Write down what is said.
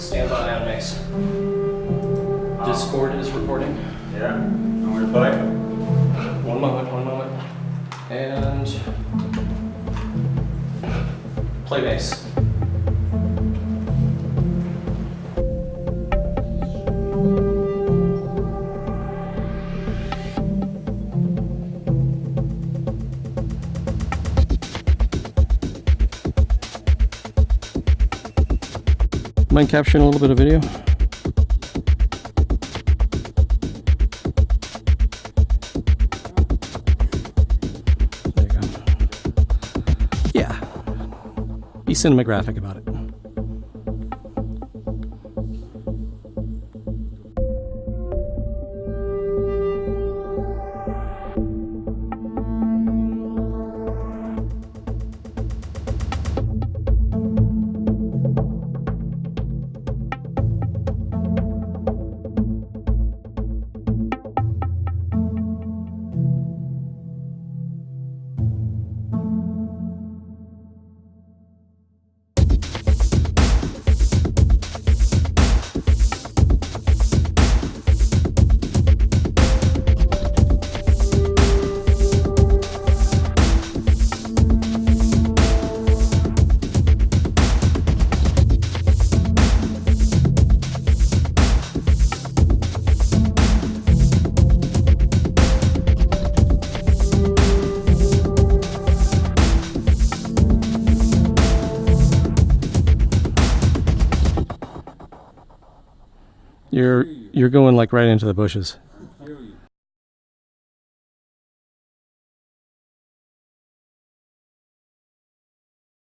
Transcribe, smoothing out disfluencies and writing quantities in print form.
Stand by on MACE. Discord is recording. Yeah, I'm gonna play. One moment. And play MACE. Mind capturing a little bit of video? There you go. Yeah. Be cinematographic about it. You're going like right into the bushes.